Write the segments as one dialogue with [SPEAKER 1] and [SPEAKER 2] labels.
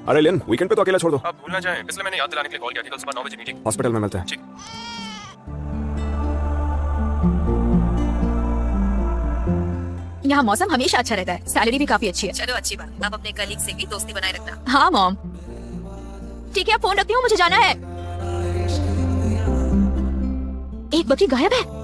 [SPEAKER 1] अरे लिन, वीकेंड पे तो अकेला छोड़ दो।
[SPEAKER 2] आप भूल ना जाएं, इसलिए मैंने याद दिलाने के लिए कॉल किया कि कल सुबह 9 बजे मीटिंग।
[SPEAKER 1] हॉस्पिटल में मिलते हैं।
[SPEAKER 2] ठीक।
[SPEAKER 3] यहाँ मौसम हमेशा अच्छा रहता है, सैलरी भी काफी अच्छी है।
[SPEAKER 4] चलो अच्छी बात, आप अपने कलीग से भी दोस्ती बनाए रखना।
[SPEAKER 3] हाँ मॉम। ठीक है, फोन रखती हूँ, मुझे जाना है। एक बकरी गायब है।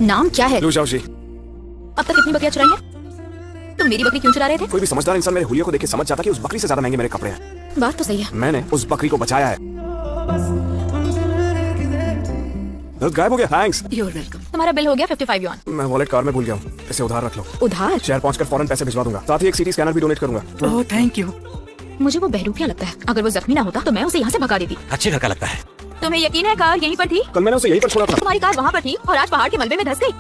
[SPEAKER 3] नाम क्या है?
[SPEAKER 1] लू जाओशी।
[SPEAKER 3] अब तक कितनी बकरियां चुराई हैं? तुम मेरी बकरी क्यों चुरा रहे थे?
[SPEAKER 1] कोई भी समझदार इंसान मेरे हुलिया को देख के समझ जाता कि उस बकरी से ज्यादा महंगे मेरे कपड़े हैं।
[SPEAKER 3] बात तो सही है।
[SPEAKER 1] मैंने उस बकरी को बचाया है। गायब हो गया। थैंक्स।
[SPEAKER 3] You're welcome। तुम्हारा बिल हो गया 55 युआन।
[SPEAKER 1] मैं वॉलेट कार में भूल गया हूँ, इसे उधार रख लो।
[SPEAKER 3] उधार?
[SPEAKER 1] शहर पहुंचकर फौरन पैसे भिजवा दूंगा, साथ ही एक सीटी स्कैनर भी डोनेट करूंगा।
[SPEAKER 5] Oh thank you.
[SPEAKER 3] मुझे वो बहरूपिया लगता है। अगर वो जख्मी ना होता तो मैं उसे यहाँ से भगा देती।
[SPEAKER 5] अच्छे घर का लगता है।
[SPEAKER 3] तुम्हें यकीन है कार यहीं पर थी?
[SPEAKER 1] कल मैंने उसे यहीं पर छोड़ा था।
[SPEAKER 3] तुम्हारी कार वहाँ पर थी और आज पहाड़ के मलबे में धंस गई।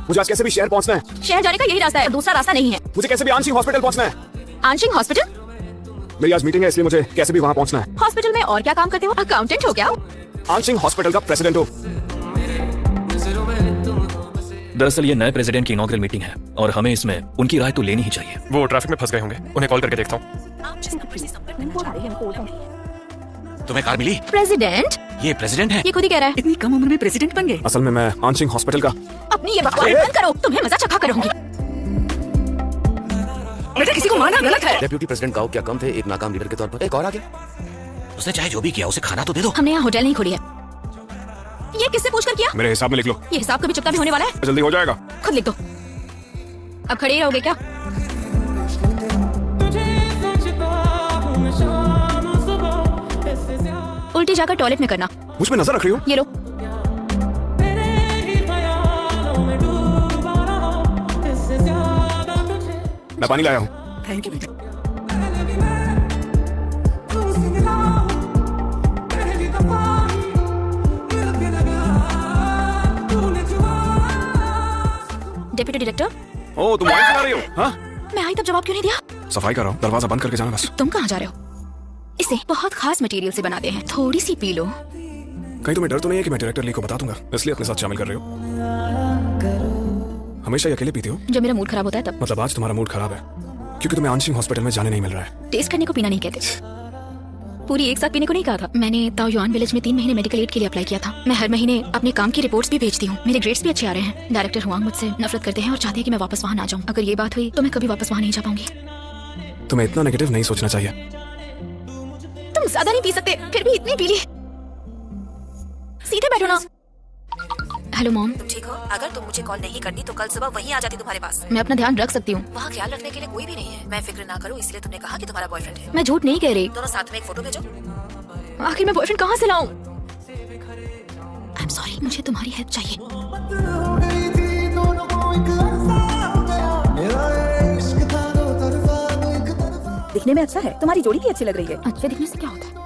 [SPEAKER 1] मुझे आज कैसे भी शहर पहुंचना है।
[SPEAKER 3] शहर जाने का यही रास्ता है, दूसरा रास्ता नहीं है।
[SPEAKER 1] मुझे कैसे भी आंशिक हॉस्पिटल पहुंचना है।
[SPEAKER 3] आंशिक हॉस्पिटल?
[SPEAKER 1] मेरी आज मीटिंग है, इसलिए मुझे कैसे भी वहाँ पहुंचना है।
[SPEAKER 3] हॉस्पिटल में और क्या काम करते हो? अकाउंटेंट हो क्या?
[SPEAKER 1] आंशिक हॉस्पिटल का प्रेसिडेंट हो।
[SPEAKER 6] दरअसल ये नए प्रेसिडेंट की इनॉग्रल मीटिंग है और हमें इसमें उनकी राय तो लेनी ही चाहिए।
[SPEAKER 2] वो ट्रैफिक में फंस गए होंगे, उन्हें कॉल करके देखता हूँ।
[SPEAKER 4] आप जिस कंपनी से संपर्क करना चाहते हैं।
[SPEAKER 5] तुम्हें कार मिली?
[SPEAKER 3] प्रेसिडेंट?
[SPEAKER 5] ये प्रेसिडेंट है?
[SPEAKER 3] ये खुद ही कह रहा है।
[SPEAKER 5] इतनी कम उम्र में प्रेसिडेंट बन गए?
[SPEAKER 1] असल में मैं आंशिक हॉस्पिटल का।
[SPEAKER 3] अपनी ये बकवास बंद करो, तुम्हें मजा चखा करूंगी।
[SPEAKER 5] बेटा किसी को मारना गलत है।
[SPEAKER 7] डेप्यूटी प्रेसिडेंट गाओ क्या कम थे, एक नाकाम लीडर के तौर पर एक और आ गया।
[SPEAKER 5] उसने चाहे जो भी किया उसे खाना तो दे दो।
[SPEAKER 3] हमने यहाँ होटल नहीं खोली है। ये किससे पूछकर किया?
[SPEAKER 1] मेरे हिसाब में लिख लो।
[SPEAKER 3] ये हिसाब कभी चुकता भी होने वाला है?
[SPEAKER 1] जल्दी हो जाएगा।
[SPEAKER 3] खुद लिख दो। अब खड़े ही रहोगे क्या? उल्टी जाकर टॉयलेट में करना।
[SPEAKER 1] मुझ पे नजर रख रही हो?
[SPEAKER 3] ये लो।
[SPEAKER 1] मैं पानी लाया हूँ।
[SPEAKER 5] थैंक यू बेटा।
[SPEAKER 3] Deputy director.
[SPEAKER 1] ओ तुम वाइन चला रही हो? हाँ?
[SPEAKER 3] मैं आई तब जवाब क्यों नहीं दिया?
[SPEAKER 1] सफाई कर रहा हूँ, दरवाजा बंद करके जाना बस।
[SPEAKER 3] तुम कहाँ जा रहे हो? इसे बहुत खास मटेरियल से बनाते हैं, थोड़ी सी पी लो।
[SPEAKER 1] कहीं तुम्हें डर तो नहीं है कि मैं डायरेक्टर ली को बता दूंगा, इसलिए अपने साथ शामिल कर रही हो? हमेशा ही अकेले पीते हो?
[SPEAKER 3] जब मेरा मूड खराब होता है तब।
[SPEAKER 1] मतलब आज तुम्हारा मूड खराब है क्योंकि तुम्हें आंशिक हॉस्पिटल में जाने नहीं मिल रहा है।
[SPEAKER 3] टेस्ट करने को पीना नहीं कहते। पूरी एक साथ पीने को नहीं कहा था। मैंने ताओ युआन विलेज में 3 महीने मेडिकल एड के लिए अप्लाई किया था। मैं हर महीने अपने काम की रिपोर्ट्स भी भेजती हूँ। मेरे ग्रेड्स भी अच्छे आ रहे हैं। डायरेक्टर हुआंग मुझसे नफरत करते हैं और चाहते हैं कि मैं वापस वहाँ ना जाऊँ। अगर ये बात हुई तो मैं कभी वापस वहाँ नहीं जा पाऊंगी।
[SPEAKER 1] तुम्हें इतना नेगेटिव नहीं सोचना चाहिए।
[SPEAKER 3] तुम ज्यादा नहीं पी सकते, फिर भी इतनी पी ली। सीधे बैठो ना। Hello mom.
[SPEAKER 4] तुम ठीक हो? अगर तुम मुझे कॉल नहीं करती तो कल सुबह वहीं आ जाती तुम्हारे पास।
[SPEAKER 3] मैं अपना ध्यान रख सकती हूँ।
[SPEAKER 4] वहाँ ख्याल रखने के लिए कोई भी नहीं है। मैं फिक्र ना करूँ इसलिए तुमने कहा कि तुम्हारा बॉयफ्रेंड है।
[SPEAKER 3] मैं झूठ नहीं कह रही।
[SPEAKER 4] दोनों साथ में एक फोटो भेजो।
[SPEAKER 3] आखिर मैं बॉयफ्रेंड कहाँ से लाऊं? आई एम सॉरी, मुझे तुम्हारी हेल्प चाहिए।
[SPEAKER 8] दिखने में अच्छा है, तुम्हारी जोड़ी भी अच्छी लग रही है।
[SPEAKER 3] अच्छे दिखने से क्या होता है?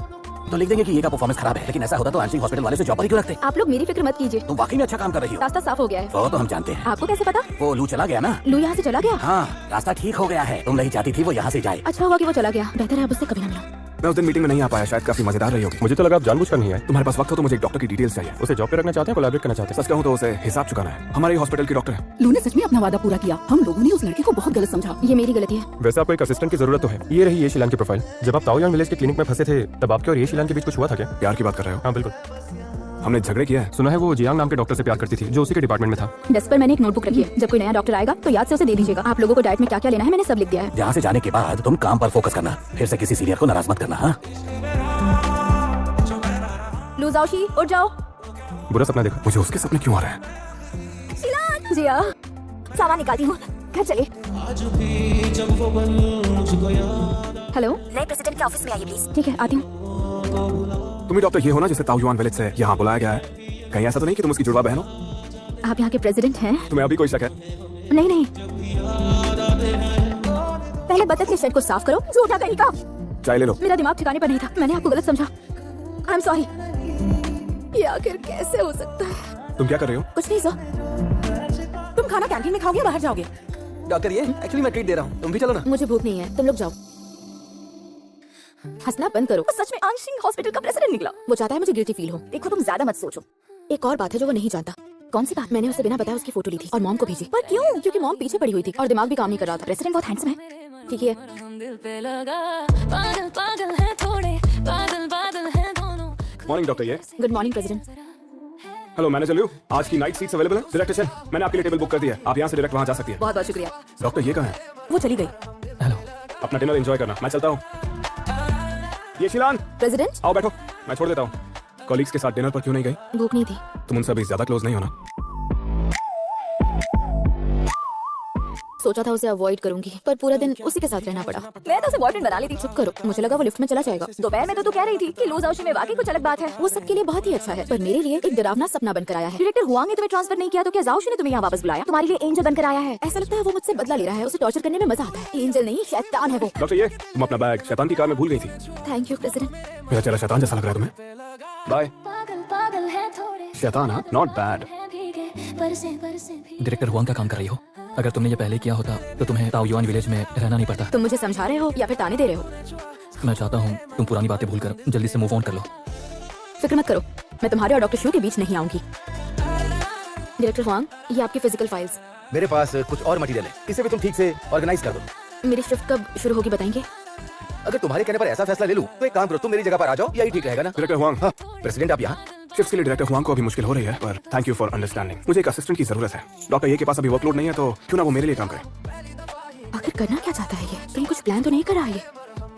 [SPEAKER 5] तो लिख देंगे कि ये का परफॉर्मेंस खराब है, लेकिन ऐसा होता तो आंशिक हॉस्पिटल वाले से जॉब पर ही क्यों रखते?
[SPEAKER 8] आप लोग मेरी फिक्र मत कीजिए।
[SPEAKER 5] तुम वाकई में अच्छा काम कर रही हो।
[SPEAKER 8] रास्ता साफ हो गया है।
[SPEAKER 5] वो तो हम जानते हैं।
[SPEAKER 8] आपको कैसे पता?
[SPEAKER 5] वो लू चला गया ना।
[SPEAKER 8] लू यहाँ से चला गया?
[SPEAKER 5] हाँ, रास्ता ठीक हो गया है। तुम नहीं चाहती थी वो यहाँ से जाए।
[SPEAKER 8] अच्छा हुआ कि वो चला गया। बेहतर है अब उससे कभी ना मिलो।
[SPEAKER 1] मैं उस दिन मीटिंग में नहीं आ पाया, शायद काफी मजेदार रही होगी।
[SPEAKER 2] मुझे तो लगा आप जानबूझकर नहीं आए।
[SPEAKER 1] तुम्हारे पास वक्त हो तो मुझे एक डॉक्टर की डिटेल्स चाहिए।
[SPEAKER 2] उसे जॉब पे रखना चाहते हैं, कोलैबोरेट करना चाहते हैं?
[SPEAKER 1] सच कहूँ तो उसे हिसाब चुकाना है। हमारे हॉस्पिटल की डॉक्टर है।
[SPEAKER 8] लू ने सच में अपना वादा पूरा किया। हम लोगों ने उस लड़के को बहुत गलत समझा। ये मेरी गलती है।
[SPEAKER 2] वैसे आपको एक असिस्टेंट की जरूरत तो है। ये रही ये शिलान की प्रोफाइल। जब आप ताओ युआन विलेज के क्लिनिक में फंसे थे तब आपके और ये शिलान के बीच कुछ हुआ था क्या?
[SPEAKER 1] प्यार की बात कर रहे हो?
[SPEAKER 2] हाँ बिल्कुल।
[SPEAKER 1] हमने झगड़े किया है।
[SPEAKER 2] सुना है वो जियांग नाम के डॉक्टर से प्यार करती थी जो उसी के डिपार्टमेंट में था।
[SPEAKER 8] डेस्क पर मैंने एक नोटबुक रखी है। जब कोई नया डॉक्टर आएगा तो याद से उसे दे दीजिएगा। आप लोगों को डाइट में क्या क्या लेना है मैंने सब लिख दिया है।
[SPEAKER 5] यहाँ से जाने के बाद तुम काम पर फोकस करना, फिर से किसी सीनियर को नाराज मत करना। हाँ
[SPEAKER 8] लू जाओशी, उठ जाओ।
[SPEAKER 2] बुरा सपना देखा।
[SPEAKER 1] मुझे उसके सपने क्यों आ रहे हैं?
[SPEAKER 8] शिलान जी आ, सामान निकालती हूँ, घर चले। हेलो,
[SPEAKER 4] नए प्रेसिडेंट के ऑफिस में आइए प्लीज।
[SPEAKER 8] ठीक है आती हूँ।
[SPEAKER 1] तुम ही डॉक्टर ये हो ना जिसे ताओ युआन विलेज से यहाँ बुलाया गया है? कहीं ऐसा तो नहीं कि तुम उसकी जुड़वा बहन हो?
[SPEAKER 8] आप यहाँ के प्रेसिडेंट हैं?
[SPEAKER 1] तुम्हें अभी कोई शक है?
[SPEAKER 8] नहीं नहीं। पहले बतख के शेड को साफ करो। झूठा कहीं का।
[SPEAKER 1] चाय ले लो।
[SPEAKER 8] मेरा दिमाग ठिकाने पर नहीं था, मैंने आपको गलत समझा। I am sorry. ये आखिर कैसे हो सकता है?
[SPEAKER 1] तुम क्या कर रहे हो?
[SPEAKER 8] कुछ नहीं सर। तुम खाना कैंटीन में खाओगे या बाहर जाओगे?
[SPEAKER 7] डॉक्टर ये एक्चुअली मैं ट्रीट दे रहा हूँ, तुम भी चलो ना।
[SPEAKER 8] मुझे भूख नहीं है, तुम लोग जाओ। हंसना बंद करो। वो सच में आंशिक हॉस्पिटल का प्रेसिडेंट निकला। वो चाहता है मुझे गिल्टी फील हो। देखो तुम ज्यादा मत सोचो। एक और बात है जो वो नहीं जानता। कौन सी बात? मैंने उसे बिना बताए उसकी फोटो ली थी और मॉम को भेजी। पर क्यों? क्योंकि मॉम पीछे पड़ी हुई थी और दिमाग भी काम नहीं कर रहा था। प्रेसिडेंट बहुत हैंडसम है। ठीक है।
[SPEAKER 1] मॉर्निंग डॉक्टर ये।
[SPEAKER 8] Good morning president.
[SPEAKER 1] Hello manager Leo, आज की नाइट सीट्स अवेलेबल है। डायरेक्टर सर, मैंने आपके लिए टेबल बुक कर दिया है, आप यहाँ से डायरेक्ट वहाँ जा सकती हैं।
[SPEAKER 8] बहुत बहुत शुक्रिया।
[SPEAKER 1] डॉक्टर ये कहाँ है?
[SPEAKER 8] वो चली गई।
[SPEAKER 6] हेलो।
[SPEAKER 1] अपना डिनर एंजॉय करना, मैं चलता हूँ। ये शिलान,
[SPEAKER 8] प्रेसिडेंट
[SPEAKER 1] आओ बैठो, मैं छोड़ देता हूँ। कॉलीग्स के साथ डिनर पर क्यों नहीं गई?
[SPEAKER 3] भूख नहीं थी।
[SPEAKER 1] तुम उनसे अभी ज्यादा क्लोज नहीं हो ना?
[SPEAKER 8] सोचा था उसे अवॉइड करूंगी पर पूरा दिन उसी के साथ रहना पड़ा। मैं तो उसे बॉयफ्रेंड बना ली थी। चुप करो, मुझे लगा वो लिफ्ट में चला जाएगा। दोपहर में तो तू कह रही थी कि लूज हाउस में वाकई कुछ अलग बात है। वो सबके लिए बहुत ही अच्छा है पर मेरे लिए एक डरावना सपना बनकर आया है। डायरेक्टर हुआंग ने तुम्हें ट्रांसफर नहीं किया तो क्या जाओशी ने तुम्हें यहाँ वापस बुलाया? तुम्हारे लिए एंजल बनकर आया है। ऐसा लगता है वो मुझसे बदला ले रहा है। उसे टॉर्चर करने में मजा आता है। एंजल नहीं, शैतान है वो।
[SPEAKER 1] डॉक्टर ये, तुम अपना बैग शैतान की कार में भूल गई थी।
[SPEAKER 8] Thank you president.
[SPEAKER 1] मेरा चेहरा शैतान जैसा लग रहा है तुम्हें? बाय। शैतान है, नॉट बैड।
[SPEAKER 6] डायरेक्टर हुआंग का काम कर रही हो। अगर तुमने ये पहले किया होता तो तुम्हें ताओयुआन विलेज में रहना नहीं पड़ता।
[SPEAKER 8] तुम मुझे समझा रहे हो या फिर ताने दे रहे हो?
[SPEAKER 6] मैं चाहता हूँ तुम पुरानी बातें भूलकर जल्दी से मूव ऑन कर लो।
[SPEAKER 8] फिक्र मत करो, मैं तुम्हारे और डॉक्टर शू के बीच नहीं आऊंगी। डायरेक्टर हुआंग, ये आपकी फिजिकल फाइल्स।
[SPEAKER 5] मेरे पास कुछ और मटेरियल है, इसे भी तुम ठीक से ऑर्गेनाइज कर दो।
[SPEAKER 8] मेरी शिफ्ट कब शुरू होगी बताएंगे?
[SPEAKER 5] अगर तुम्हारे कहने पर ऐसा फैसला ले लूं तो एक काम करो, तुम मेरी जगह पर आ जाओ, यही ठीक रहेगा ना?
[SPEAKER 1] डायरेक्टर हुआंग,
[SPEAKER 5] हाँ प्रेसिडेंट आप यहाँ?
[SPEAKER 1] शिफ्ट के लिए डायरेक्टर हुआंग को अभी मुश्किल हो रही है पर थैंक यू फॉर अंडरस्टैंडिंग। मुझे एक असिस्टेंट की जरूरत है। डॉक्टर ये के पास अभी वर्कलोड नहीं है तो क्यों ना वो मेरे लिए काम करे।
[SPEAKER 8] आखिर करना क्या चाहता है ये? कहीं कुछ प्लान तो नहीं करा ये?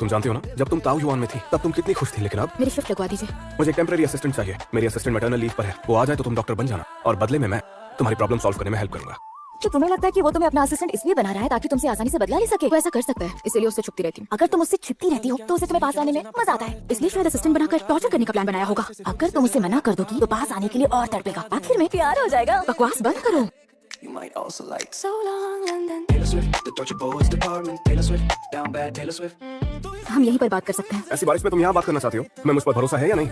[SPEAKER 1] तुम जानती हो ना, जब तुम ताओयुआन में थी तब तुम कितनी खुश थी, लेकिन अब
[SPEAKER 8] मेरी शिफ्ट लगवा दीजिए।
[SPEAKER 1] मुझे एक टेम्पररी असिस्टेंट चाहिए। मेरी असिस्टेंट मैटरनल लीव पर है, वो आ जाए तो तुम डॉक्टर बन जाना और बदले में मैं तुम्हारी प्रॉब्लम सॉल्व करने में हेल्प करूंगा।
[SPEAKER 8] तो तुम्हें लगता है कि वो तुम्हें अपना असिस्टेंट इसलिए बना रहा है ताकि तुमसे आसानी से बदला ले सके? वो ऐसा कर सकता है, इसलिए उससे छुपती रहती हूँ। अगर तुम उससे छिपती रहती हो तो उसे तुम्हें पास आने में मजा आता है, इसलिए शायद असिस्टेंट बनाकर टॉर्चर करने का प्लान बनाया होगा। अगर तुम उसे मना कर दोगी तो पास आने के लिए और तड़पेगा, आखिर में प्यार हो जाएगा। बकवास बंद करो।
[SPEAKER 9] You might also like So Long London, Taylor Swift, the Deutsche Boys Department, Taylor Swift, down bad Taylor Swift.
[SPEAKER 8] हम यहीं पर बात कर सकते हैं।
[SPEAKER 1] ऐसी बारिश में तुम यहाँ बात करना चाहती हो? तुम्हें मुझ पर भरोसा है या नहीं?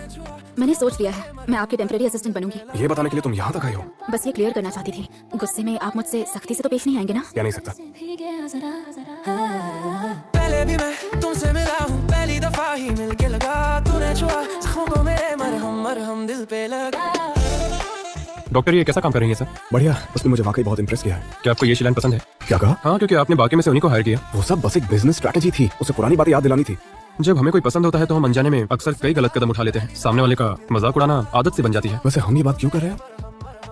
[SPEAKER 8] मैंने सोच लिया है, मैं आपकी टेम्पररी असिस्टेंट बनूंगी।
[SPEAKER 1] ये बताने के लिए तुम यहाँ तक आई हो?
[SPEAKER 8] बस ये क्लियर करना चाहती थी। गुस्से में आप मुझसे सख्ती से तो पेश नहीं आएंगे ना?
[SPEAKER 1] क्या नहीं सकता।
[SPEAKER 9] पहले भी मैं तुमसे मिला हूँ, पहली दफा ही मिलके लगा, तूने छुआ जख्मों को मेरे, मरहम दिल पे लगा।
[SPEAKER 2] डॉक्टर ये कैसा काम कर रही है सर?
[SPEAKER 1] बढ़िया, उसने मुझे वाकई बहुत इंप्रेस किया है।
[SPEAKER 2] क्या आपको ये शिलान पसंद है?
[SPEAKER 1] क्या कहा?
[SPEAKER 2] हाँ, क्योंकि आपने बाकी में से उन्हीं को हायर किया।
[SPEAKER 1] वो सब बस एक बिजनेस स्ट्रेटेजी थी, उसे पुरानी बातें याद दिलानी थी।
[SPEAKER 2] जब हमें कोई पसंद होता है तो हम अनजाने में अक्सर कई गलत कदम उठा लेते हैं। सामने वाले का मजाक उड़ाना आदत से बन जाती है।
[SPEAKER 1] वैसे हम ये बात क्यों कर रहे हैं?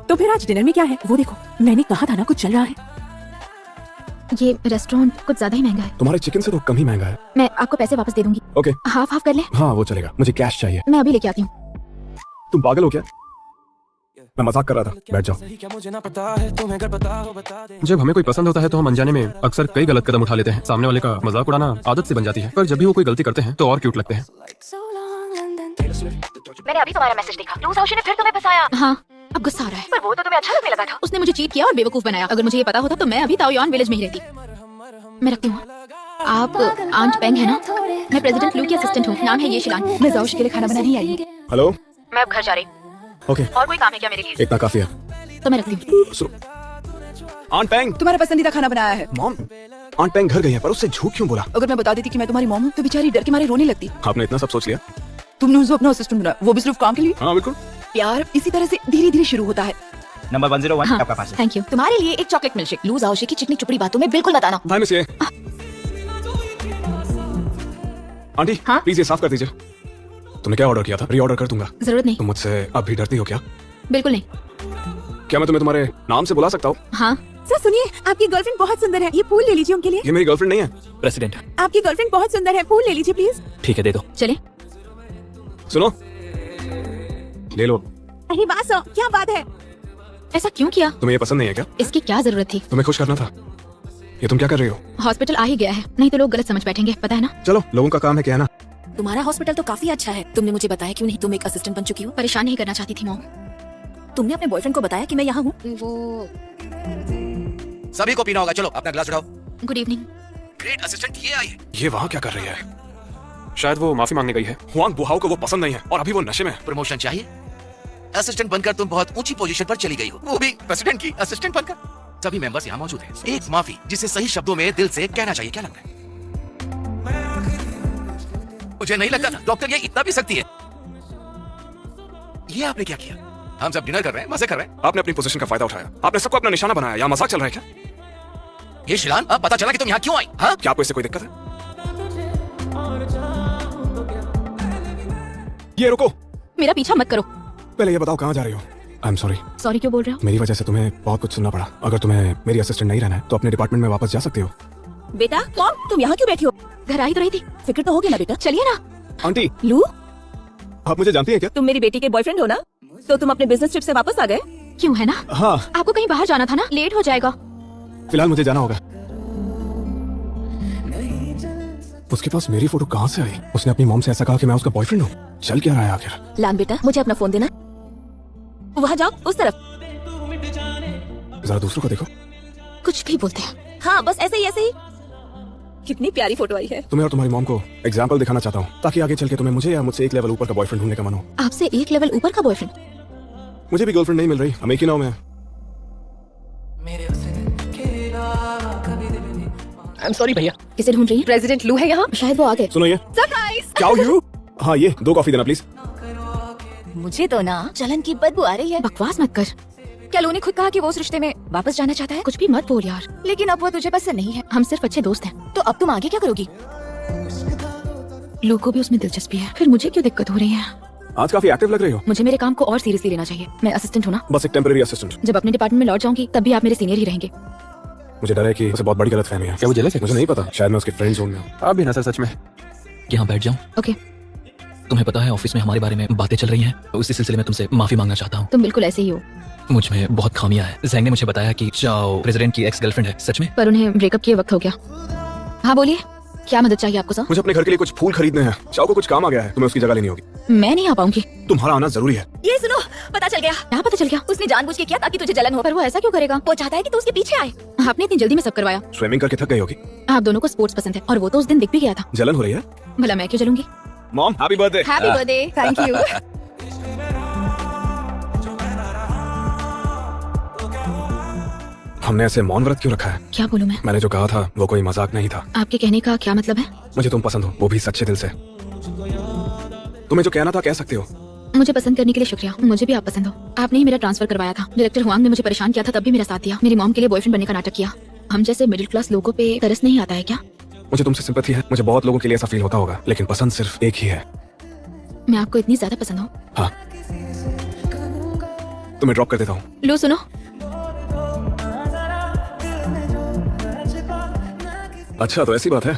[SPEAKER 10] तो फिर आज डिनर में क्या है? वो देखो, मैंने कहा था ना कुछ चल रहा है।
[SPEAKER 3] ये रेस्टोरेंट कुछ ज्यादा ही महंगा है।
[SPEAKER 1] तुम्हारे चिकन से तो कम ही महंगा है।
[SPEAKER 3] मैं आपको पैसे वापस दे दूंगी।
[SPEAKER 1] ओके,
[SPEAKER 3] हाफ हाफ कर ले।
[SPEAKER 1] हाँ वो चलेगा, मुझे कैश चाहिए।
[SPEAKER 3] मैं अभी लेके आती हूँ।
[SPEAKER 1] तुम पागल हो क्या? मैं मजाक कर रहा था, बैठ जाओ।
[SPEAKER 2] जब हमें कोई पसंद होता है तो हम अनजाने में अक्सर कई गलत कदम उठा लेते हैं। सामने वाले का मजाक उड़ाना आदत से बन जाती है, पर जब भी वो कोई गलती करते हैं तो और क्यूट लगते हैं।
[SPEAKER 4] मैंने अभी तुम्हारा मैसेज देखा, लूज हाउस ने फिर तुम्हें फंसाया।
[SPEAKER 3] हाँ, अब गुस्सा आ रहा है।
[SPEAKER 4] पर वो तो तुम्हें अच्छा लगने लगा था।
[SPEAKER 3] उसने मुझे चीट किया और बेवकूफ बनाया। अगर मुझे ये पता होता तो मैं अभी ताओयुआन विलेज में ही रहती। मैं रखती हूँ। आप आंट पेंग है ना? मैं प्रेसिडेंट लू की असिस्टेंट हूँ। नाम है ये शिलान। मैं जाओश के लिए खाना बनाने आई हूँ।
[SPEAKER 1] हेलो,
[SPEAKER 4] मैं अब घर जा रही हूँ।
[SPEAKER 1] ओके,
[SPEAKER 4] और कोई काम है क्या मेरे लिए?
[SPEAKER 1] इतना काफी है।
[SPEAKER 3] तो मैं रखती हूँ।
[SPEAKER 1] आंट पेंग,
[SPEAKER 10] तुम्हारा पसंदीदा खाना बनाया है।
[SPEAKER 1] मॉम, आंट पेंग घर गई है पर उससे झूठ क्यों बोला?
[SPEAKER 10] अगर मैं बता देती कि मैं तुम्हारी मॉम हूँ तो बेचारी डर के मारे रोने लगती।
[SPEAKER 1] आपने इतना सब सोच लिया?
[SPEAKER 10] तुमने उसे अपना असिस्टेंट बनाया, वो भी सिर्फ काम के लिए।
[SPEAKER 1] हाँ बिल्कुल।
[SPEAKER 10] प्यार इसी तरह से धीरे धीरे शुरू होता है।
[SPEAKER 5] नंबर 101
[SPEAKER 3] हाँ,
[SPEAKER 5] आपका पास है।
[SPEAKER 3] Thank you.
[SPEAKER 4] तुम्हारे लिए एक चॉकलेट मिल्कशेक। लूज हाउस की चिकनी चुपड़ी बातों में बिल्कुल बताना।
[SPEAKER 1] हाय मिस ये। आंटी,
[SPEAKER 3] हाँ?
[SPEAKER 1] प्लीज ये साफ कर दीजिए। तुमने क्या ऑर्डर किया था? री ऑर्डर कर दूंगा।
[SPEAKER 3] जरूरत नहीं।
[SPEAKER 1] तुम मुझसे अब भी डरती हो क्या?
[SPEAKER 3] बिल्कुल नहीं।
[SPEAKER 1] क्या मैं तुम्हें तुम्हारे नाम से बुला सकता हूँ?
[SPEAKER 3] हाँ।
[SPEAKER 10] सर सुनिए, आपकी गर्लफ्रेंड बहुत सुंदर है, ये फूल ले लीजिए उनके लिए।
[SPEAKER 1] ये मेरी गर्लफ्रेंड नहीं है।
[SPEAKER 6] प्रेसिडेंट।
[SPEAKER 10] आपकी गर्लफ्रेंड बहुत सुंदर है, फूल ले लीजिए प्लीज।
[SPEAKER 6] ठीक है, दे दो।
[SPEAKER 3] चले।
[SPEAKER 1] सुनो, ले लो।
[SPEAKER 10] अरे वाह सर, क्या बात है।
[SPEAKER 3] ऐसा क्यों किया?
[SPEAKER 1] तुम्हें ये पसंद नहीं है क्या?
[SPEAKER 3] इसकी क्या जरूरत थी?
[SPEAKER 1] तुम्हें खुश करना था। ये तुम क्या कर रही हो?
[SPEAKER 3] हॉस्पिटल आ ही गया है, नहीं तो लोग गलत समझ बैठेंगे, पता है ना?
[SPEAKER 1] चलो, लोगों का काम है कहना।
[SPEAKER 4] तुम्हारा हॉस्पिटल तो काफी अच्छा है। तुमने मुझे बताया क्यों नहीं? तुम एक असिस्टेंट बन चुकी हो।
[SPEAKER 3] परेशान नहीं करना चाहती थी मॉम।
[SPEAKER 4] तुमने अपने बॉयफ्रेंड को बताया कि मैं यहाँ हूँ?
[SPEAKER 3] वो
[SPEAKER 5] सभी को पीना होगा, चलो अपना ग्लास उठाओ।
[SPEAKER 3] Good evening.
[SPEAKER 5] ग्रेट असिस्टेंट ये आई है।
[SPEAKER 1] ये वहाँ क्या कर रही है?
[SPEAKER 2] शायद वो माफी मांगने गई है।
[SPEAKER 1] हुआंग बुहाओ को वो पसंद नहीं है और अभी वो नशे में है।
[SPEAKER 5] प्रमोशन चाहिए? असिस्टेंट बनकर तुम बहुत ऊंची पोजीशन पर चली गई हो, वो भी प्रेसिडेंट की असिस्टेंट बनकर। सभी मेंबर्स यहाँ मौजूद हैं। एक माफी जिसे सही शब्दों में दिल से कहना चाहिए, क्या लगता है? मुझे नहीं लगता था डॉक्टर ये इतना भी सकती है। ये आपने क्या किया? हम सब डिनर कर रहे हैं, मजे कर रहे हैं।
[SPEAKER 1] आपने अपनी पोजीशन का फायदा उठाया, आपने सबको अपना निशाना बनाया। यहाँ मजाक चल रहा है क्या?
[SPEAKER 5] ये शिलान, अब पता चला कि तुम यहाँ क्यों आई? हाँ?
[SPEAKER 1] क्या आपको इससे कोई दिक्कत है? ये रुको,
[SPEAKER 3] मेरा पीछा मत करो।
[SPEAKER 1] पहले ये बताओ कहाँ जा रही हो? I am sorry.
[SPEAKER 3] सॉरी क्यों बोल रहे हो?
[SPEAKER 1] मेरी वजह से तुम्हें बहुत कुछ सुनना पड़ा। अगर तुम्हें मेरी असिस्टेंट नहीं रहना है तो अपने डिपार्टमेंट में वापस जा सकती हो।
[SPEAKER 10] बेटा मॉम, तुम यहाँ क्यों बैठी हो?
[SPEAKER 3] घर आई तो रही थी।
[SPEAKER 10] फिक्र तो होगी ना बेटा।
[SPEAKER 3] चलिए ना।
[SPEAKER 1] आंटी,
[SPEAKER 10] लू,
[SPEAKER 1] आप मुझे जानती हैं क्या?
[SPEAKER 10] तुम मेरी बेटी के बॉयफ्रेंड हो ना? तो तुम अपने बिजनेस ट्रिप से वापस आ गए?
[SPEAKER 3] क्यों, है ना?
[SPEAKER 1] हाँ,
[SPEAKER 3] आपको कहीं बाहर जाना था ना, लेट हो जाएगा।
[SPEAKER 1] फिलहाल मुझे जाना होगा। उसके पास मेरी फोटो कहाँ से आई? उसने अपनी मॉम से ऐसा कहा कि मैं उसका बॉयफ्रेंड हूँ। चल क्या रहा है आखिर?
[SPEAKER 10] लान बेटा, मुझे अपना फोन देना। वहाँ जाओ, उस तरफ।
[SPEAKER 1] जरा दूसरों को देखो।
[SPEAKER 3] कुछ भी बोलते हैं।
[SPEAKER 10] हाँ, बस ऐसे ही ऐसे ही। कितनी प्यारी फोटो आई है।
[SPEAKER 1] तुम्हें और तुम्हारी मॉम को एग्जाम्पल दिखाना चाहता हूँ ताकि आगे चल के तुम्हें मुझे या मुझसे एक लेवल ऊपर का बॉयफ्रेंड ढूंढने का मन हो।
[SPEAKER 3] आपसे एक लेवल ऊपर का बॉयफ्रेंड?
[SPEAKER 1] मुझे भी गर्लफ्रेंड नहीं मिल रही, हम एक ही नाव में हैं।
[SPEAKER 6] आई एम सॉरी भैया।
[SPEAKER 3] किसे ढूंढ रही है?
[SPEAKER 10] प्रेसिडेंट लू है यहाँ।
[SPEAKER 3] शायद वो आ गए।
[SPEAKER 1] सुनो ये,
[SPEAKER 10] सरप्राइज।
[SPEAKER 1] क्या यू? हाँ, ये 2 कॉफी देना प्लीज।
[SPEAKER 8] मुझे तो ना जलन की बदबू आ रही है।
[SPEAKER 3] बकवास मत कर।
[SPEAKER 8] क्या लू ने खुद कहा कि वो उस रिश्ते में वापस जाना चाहता है?
[SPEAKER 3] कुछ भी मत बोल यार।
[SPEAKER 8] लेकिन अब वो तुझे पसंद नहीं है।
[SPEAKER 3] हम सिर्फ अच्छे दोस्त हैं।
[SPEAKER 8] तो अब तुम आगे क्या करोगी?
[SPEAKER 3] लोगों को भी उसमें दिलचस्पी है, फिर मुझे क्यों दिक्कत हो रही है?
[SPEAKER 1] आज काफी एक्टिव लग रही हो।
[SPEAKER 3] मुझे मेरे काम को और सीरियसली लेना चाहिए। मैं असिस्टेंट हूँ ना।
[SPEAKER 1] बस एक टेम्पररी असिस्टेंट।
[SPEAKER 3] जब अपने डिपार्टमेंट में लौट जाऊंगी तब भी आप मेरे सीनियर ही रहेंगे।
[SPEAKER 1] मुझे डर है कि उसे बहुत बड़ी गलतफहमी है।
[SPEAKER 2] क्या वो जेलस है?
[SPEAKER 1] मुझे नहीं पता, शायद मैं उसके फ्रेंड जोन में हूँ।
[SPEAKER 2] आप भी ना सर, सच में।
[SPEAKER 6] यहाँ बैठ जाऊँ?
[SPEAKER 3] ओके।
[SPEAKER 6] तुम्हें पता है ऑफिस में हमारे बारे में बातें चल रही हैं, तो उसी सिलसिले में तुमसे माफी मांगना चाहता हूँ।
[SPEAKER 3] तुम बिल्कुल ऐसे ही हो।
[SPEAKER 6] मुझ में बहुत खामियां हैं। जैंग ने मुझे बताया कि चाओ प्रेसिडेंट की एक्स गर्लफ्रेंड है। सच में?
[SPEAKER 3] पर उन्हें ब्रेकअप किए वक्त हो गया। हाँ बोलिए, क्या मदद चाहिए आपको सर?
[SPEAKER 1] मुझे अपने घर के लिए कुछ फूल खरीदने हैं। चाओ को कुछ काम आ गया है, तुम्हें उसकी जगह लेनी होगी।
[SPEAKER 3] मैं नहीं आ पाऊंगी।
[SPEAKER 1] तुम्हारा आना जरूरी है।
[SPEAKER 10] ये सुनो, पता चल गया।
[SPEAKER 3] क्या पता चल गया?
[SPEAKER 10] उसने जानबूझ के किया ताकि तुझे जलन हो।
[SPEAKER 3] पर वो ऐसा क्यों करेगा?
[SPEAKER 10] वो चाहता है कि तू उसके पीछे आए।
[SPEAKER 3] आपने इतनी जल्दी में सब करवाया।
[SPEAKER 1] स्विमिंग करके थक गई होगी।
[SPEAKER 3] आप दोनों को स्पोर्ट्स पसंद है और वो तो उस दिन दिख भी गया था।
[SPEAKER 1] जलन हो रही है?
[SPEAKER 3] भला मैं क्यों जलूंगी?
[SPEAKER 1] Mom, happy birthday.
[SPEAKER 10] Happy birthday. Thank you.
[SPEAKER 1] हमने ऐसे मौन व्रत क्यों रखा है?
[SPEAKER 3] क्या बोलूं मैं?
[SPEAKER 1] मैंने जो कहा था वो कोई मजाक नहीं था।
[SPEAKER 3] आपके कहने का क्या मतलब है?
[SPEAKER 1] मुझे तुम पसंद हो, वो भी सच्चे दिल से। तुम्हें जो कहना था कह सकते हो।
[SPEAKER 3] मुझे पसंद करने के लिए शुक्रिया। मुझे भी आप पसंद हो। आपने ही मेरा ट्रांसफर करवाया था। डायरेक्टर हुआंग ने मुझे परेशान किया था, तब भी मेरा साथ दिया। मेरी मॉम के लिए बॉयफ्रेंड बनने का नाटक किया। हम जैसे मिडिल क्लास लोगों पे तरस नहीं आता है क्या?
[SPEAKER 1] मुझे तुमसे सिंपैथी है। मुझे बहुत लोगों के लिए ऐसा फील होता होगा, लेकिन पसंद सिर्फ एक ही है।
[SPEAKER 3] मैं आपको इतनी ज्यादा पसंद हूँ?
[SPEAKER 1] हाँ, तुम्हें ड्रॉप कर देता हूँ।
[SPEAKER 3] लो सुनो।
[SPEAKER 1] अच्छा, तो ऐसी बात है।